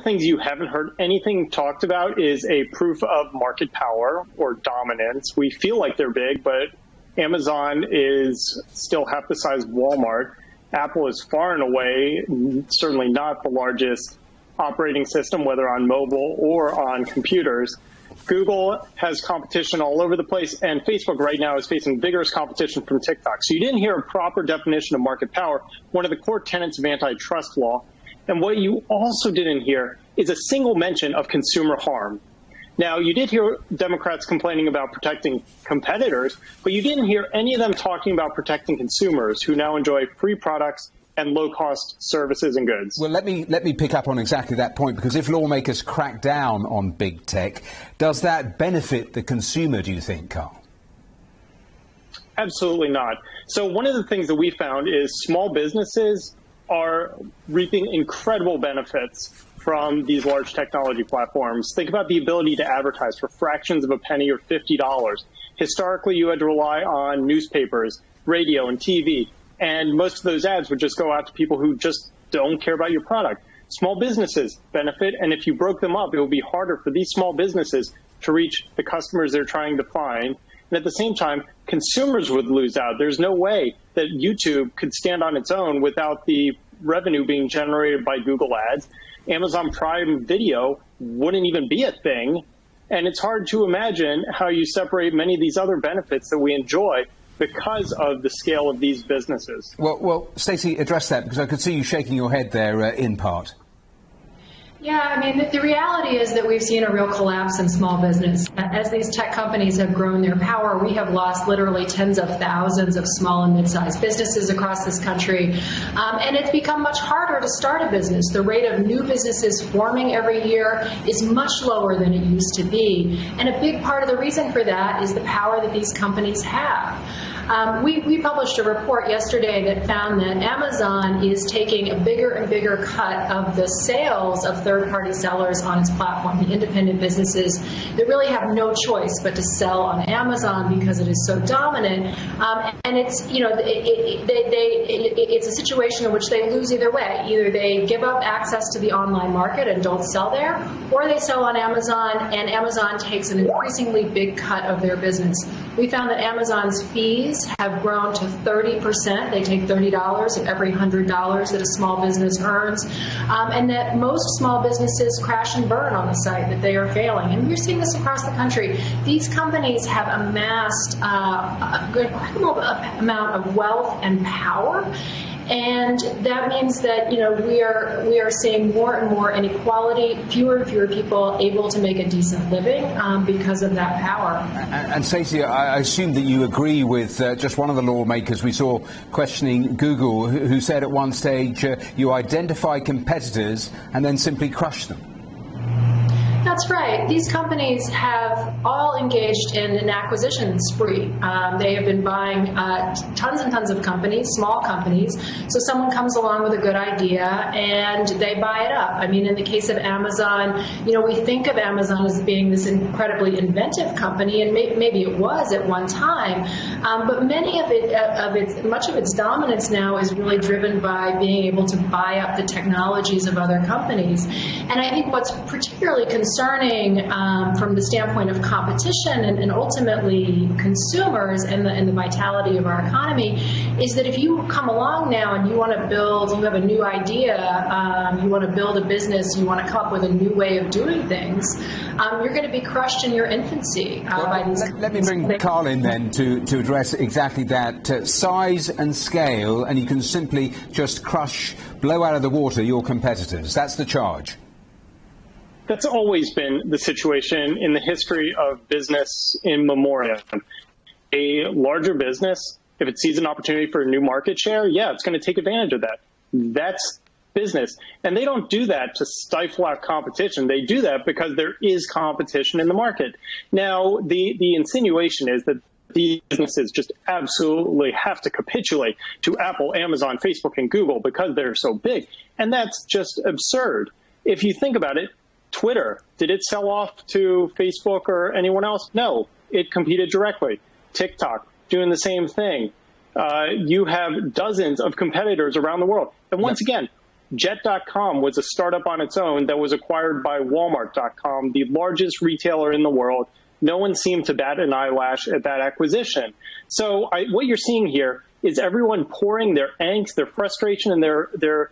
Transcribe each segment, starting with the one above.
things you haven't heard anything talked about is a proof of market power or dominance. We feel like they're big, but Amazon is still half the size of Walmart. Apple is far and away certainly not the largest operating system, whether on mobile or on computers. Google has competition all over the place, and Facebook right now is facing vigorous competition from TikTok. So you didn't hear a proper definition of market power, one of the core tenets of antitrust law. And what you also didn't hear is a single mention of consumer harm. Now, you did hear Democrats complaining about protecting competitors, but you didn't hear any of them talking about protecting consumers who now enjoy free products and low-cost services and goods. Well, let me pick up on exactly that point, because if lawmakers crack down on big tech, does that benefit the consumer, do you think, Carl? Absolutely not. So one of the things that we found is small businesses are reaping incredible benefits from these large technology platforms. Think about the ability to advertise for fractions of a penny or $50. Historically, you had to rely on newspapers, radio, and TV, and most of those ads would just go out to people who just don't care about your product. Small businesses benefit, and if you broke them up, it would be harder for these small businesses to reach the customers they're trying to find. And at the same time, consumers would lose out. There's no way that YouTube could stand on its own without the revenue being generated by Google ads. Amazon Prime Video wouldn't even be a thing. And it's hard to imagine how you separate many of these other benefits that we enjoy because of the scale of these businesses. Well, Stacey, address that, because I could see you shaking your head there in part. Yeah, I mean, the reality is that we've seen a real collapse in small business. As these tech companies have grown their power, we have lost literally tens of thousands of small and mid-sized businesses across this country. And it's become much harder to start a business. The rate of new businesses forming every year is much lower than it used to be. And a big part of the reason for that is the power that these companies have. We published a report yesterday that found that Amazon is taking a bigger and bigger cut of the sales of third-party sellers on its platform, the independent businesses that really have no choice but to sell on Amazon because it is so dominant. And it's, you know, it's a situation in which they lose either way. Either they give up access to the online market and don't sell there, or they sell on Amazon, and Amazon takes an increasingly big cut of their business. We found that Amazon's fees have grown to 30%. They take $30 of every $100 that a small business earns, and that most small businesses crash and burn on the site, that they are failing. And we're seeing this across the country. These companies have amassed a incredible amount of wealth and power. And that means that, you know, we are seeing more and more inequality, fewer and fewer people able to make a decent living because of that power. And Stacey, I assume that you agree with just one of the lawmakers we saw questioning Google, who said at one stage you identify competitors and then simply crush them. That's right. These companies have all engaged in an acquisition spree. They have been buying tons and tons of companies, small companies. So someone comes along with a good idea and they buy it up. I mean, in the case of Amazon, you know, we think of Amazon as being this incredibly inventive company, and maybe it was at one time. But much of its dominance now is really driven by being able to buy up the technologies of other companies. And I think what's particularly concerning from the standpoint of competition and ultimately consumers and the vitality of our economy is that if you come along now and you want to build, you have a new idea, you want to build a business, you want to come up with a new way of doing things, you're going to be crushed in your infancy by these companies. Let me bring Carl in then to address exactly that. Size and scale, and you can simply just blow out of the water your competitors. That's the charge. That's always been the situation in the history of business in memoriam. A larger business, if it sees an opportunity for a new market share, yeah, it's going to take advantage of that. That's business. And they don't do that to stifle out competition. They do that because there is competition in the market. Now, the insinuation is that these businesses just absolutely have to capitulate to Apple, Amazon, Facebook, and Google because they're so big. And that's just absurd. If you think about it, Twitter, did it sell off to Facebook or anyone else? No, it competed directly. TikTok, doing the same thing. You have dozens of competitors around the world. And once again, Jet.com was a startup on its own that was acquired by Walmart.com, the largest retailer in the world. No one seemed to bat an eyelash at that acquisition. So what you're seeing here is everyone pouring their angst, their frustration, and their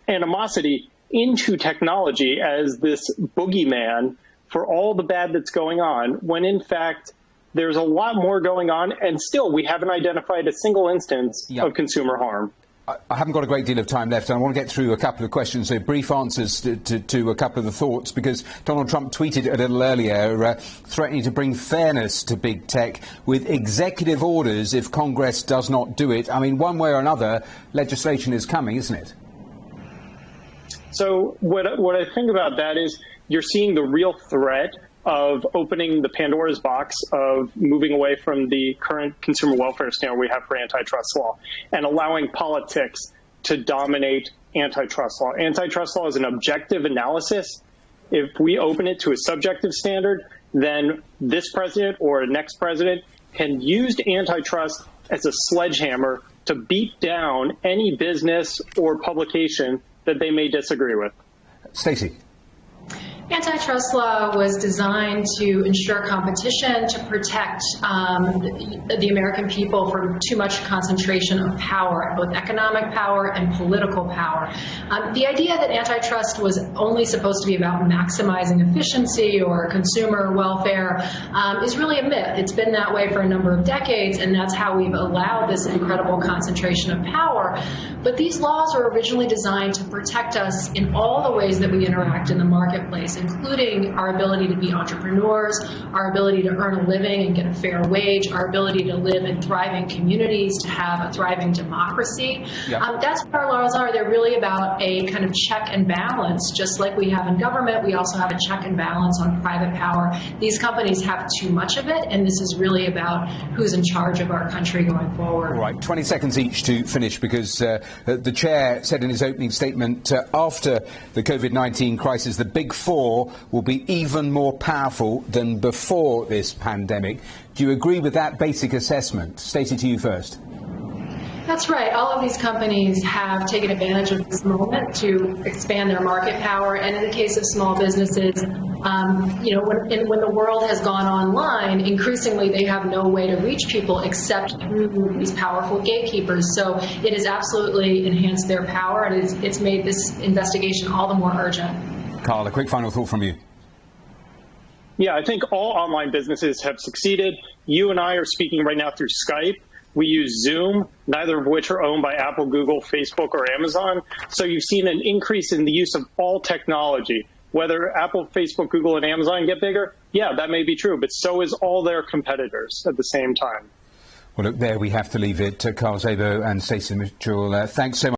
animosity into technology as this boogeyman for all the bad that's going on, when in fact there's a lot more going on, and still we haven't identified a single instance of consumer harm. I haven't got a great deal of time left, and I want to get through a couple of questions, so brief answers to a couple of the thoughts, because Donald Trump tweeted a little earlier threatening to bring fairness to big tech with executive orders if Congress does not do it. I mean, one way or another, legislation is coming, isn't it? So what I think about that is you're seeing the real threat of opening the Pandora's box of moving away from the current consumer welfare standard we have for antitrust law and allowing politics to dominate antitrust law. Antitrust law is an objective analysis. If we open it to a subjective standard, then this president or a next president can use antitrust as a sledgehammer to beat down any business or publication that they may disagree with. Stacey. Antitrust law was designed to ensure competition, to protect the American people from too much concentration of power, both economic power and political power. The idea that antitrust was only supposed to be about maximizing efficiency or consumer welfare is really a myth. It's been that way for a number of decades, and that's how we've allowed this incredible concentration of power. But these laws are originally designed to protect us in all the ways that we interact in the marketplace, including our ability to be entrepreneurs, our ability to earn a living and get a fair wage, our ability to live in thriving communities, to have a thriving democracy. That's what our laws are. They're really about a kind of check and balance. Just like we have in government, we also have a check and balance on private power. These companies have too much of it, and this is really about who's in charge of our country going forward. All right, 20 seconds each to finish, because the chair said in his opening statement after the COVID-19 crisis, the Big Four will be even more powerful than before this pandemic. Do you agree with that basic assessment? Stacey, to you first. That's right. All of these companies have taken advantage of this moment to expand their market power. And in the case of small businesses, when the world has gone online, increasingly they have no way to reach people except through these powerful gatekeepers. So it has absolutely enhanced their power, and it's made this investigation all the more urgent. Carl, a quick final thought from you. Yeah, I think all online businesses have succeeded. You and I are speaking right now through Skype. We use Zoom, neither of which are owned by Apple, Google, Facebook, or Amazon. So you've seen an increase in the use of all technology. Whether Apple, Facebook, Google, and Amazon get bigger, yeah, that may be true, but so is all their competitors at the same time. Well, look, there we have to leave it. Carl Szabo and Stacey Mitchell, thanks so much.